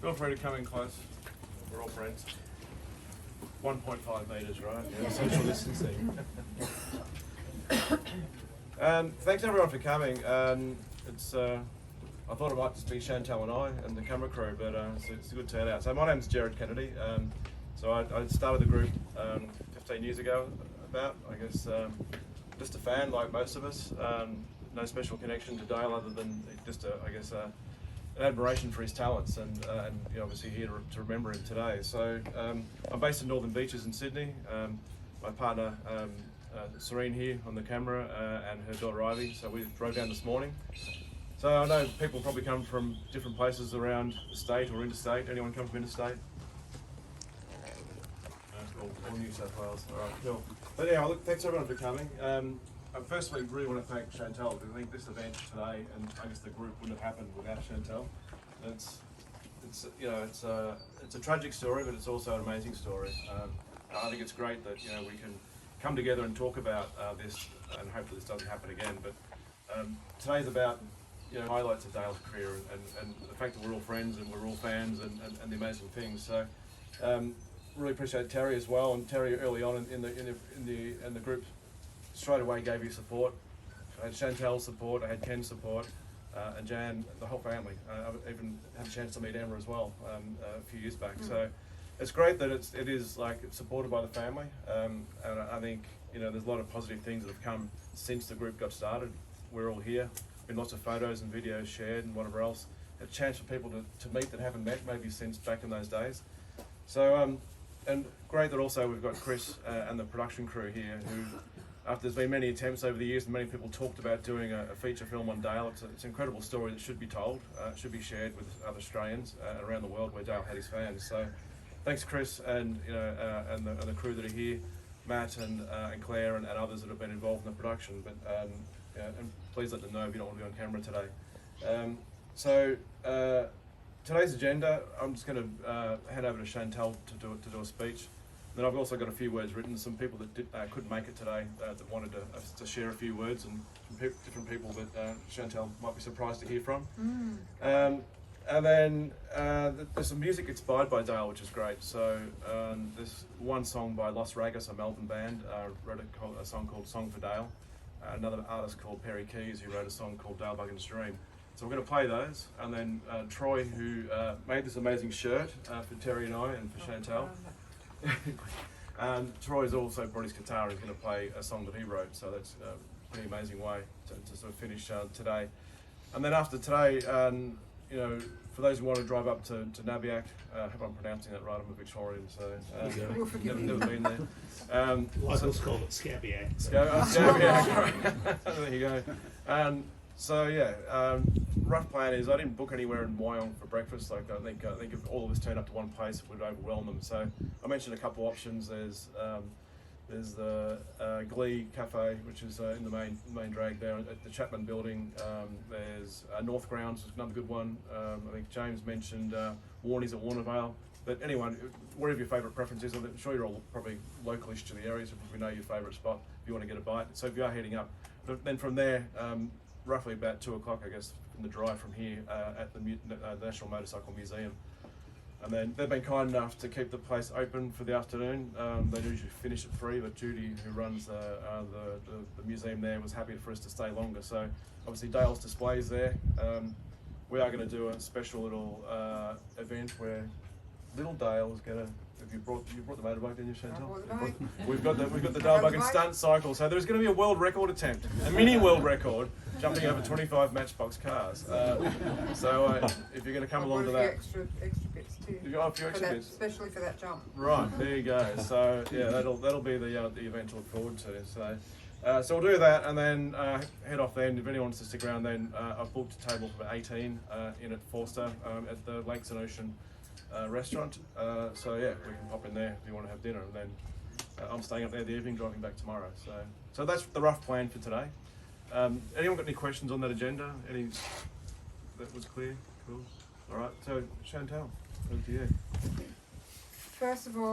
Feel free to come in close. We're all friends. 1.5 metres, right? Yeah, social distancing. Thanks everyone for coming. I thought it might just be Chantal and I and the camera crew, but it's a good turnout. So my name's Jared Kennedy. So I started the group 15 years ago, just a fan like most of us. No special connection to Dale other than just an admiration for his talents, and obviously here to remember him today. So I'm based in Northern Beaches in Sydney. My partner Serene here on the camera and her daughter Ivy. So we drove down this morning. So I know people probably come from different places around the state or interstate. Anyone come from interstate? All New South Wales. All right, cool. But yeah, look, thanks everyone for coming. I firstly really want to thank Chantal, because I think this event today, and I guess the group wouldn't have happened without Chantal. It's a tragic story, but it's also an amazing story. I think it's great that we can come together and talk about this, and hopefully this doesn't happen again. But today's about highlights of Dale's career and the fact that we're all friends and we're all fans and the amazing things. So really appreciate Terry as well, and Terry early on in the group straight away gave you support. I had Chantal's support, I had Ken's support, and Jan, the whole family. I even had a chance to meet Emma as well a few years back. So it's great that it's supported by the family, and I think there's a lot of positive things that have come since the group got started. We're all here. Been lots of photos and videos shared and whatever else. A chance for people to meet that haven't met maybe since back in those days. So and great that also we've got Chris and the production crew here who, after there's been many attempts over the years and many people talked about doing a feature film on Dale, it's an incredible story that should be told, should be shared with other Australians around the world where Dale had his fans. So thanks Chris and the crew that are here, Matt and Claire and others that have been involved in the production. But and please let them know if you don't want to be on camera today. So today's agenda, I'm just going to hand over to Chantal to do a speech. Then I've also got a few words written. Some people that couldn't make it today that wanted to share a few words, and different people that Chantal might be surprised to hear from. And then there's some music inspired by Dale, which is great. So there's one song by Los Ragas, a Melbourne band, wrote a song called Song for Dale. Another artist called Perry Keys, who wrote a song called Dale Buggins' Dream. So we're going to play those, and then Troy, who made this amazing shirt for Terry and I and for Chantal. Troy's also brought his guitar. He's going to play a song that he wrote, so that's a pretty amazing way to sort of finish today. And then after today, for those who want to drive up to Nabiac, I hope I'm pronouncing that right, I'm a Victorian, so never been there. Locals call it Scabiac. Scabiac, right. There you go. So yeah, rough plan is I didn't book anywhere in Wyong for breakfast. I think if all of us turned up to one place, it would overwhelm them. So I mentioned a couple options. There's the Glee Cafe, which is in the main drag there at the Chapman Building. There's North Grounds, another good one. I think James mentioned Warnie's at Warnervale. But anyone, whatever your favourite preference is, I'm sure you're all probably localish to the area, so we know your favourite spot if you want to get a bite. So if you are heading up, but then from there, roughly about 2 o'clock, I guess, from the drive from here at the National Motorcycle Museum. And then they've been kind enough to keep the place open for the afternoon. They usually finish at 3, but Judy, who runs the museum there, was happy for us to stay longer. So obviously Dale's displays there. We are going to do a special little event where little Dale is going to. You brought the motorbike, didn't you, Chantal? We've got the Dale Buggins stunt cycle. So there's going to be a world record attempt, a mini world record, jumping over 25 Matchbox cars. So if you're going to come along to that, extra bits too. You've got a few extra bits, especially for that jump. Right, there you go. So yeah, that'll be the event to look forward to. So we'll do that, and then head off. Then, if anyone wants to stick around, then I've booked a table for 18 in at Forster at the Lakes and Ocean restaurant. So yeah, we can pop in there if you want to have dinner, and then I'm staying up there the evening, driving back tomorrow. So that's the rough plan for today. Anyone got any questions on that agenda? Any that was clear? Cool. All right. So Chantal, over to you. First of all,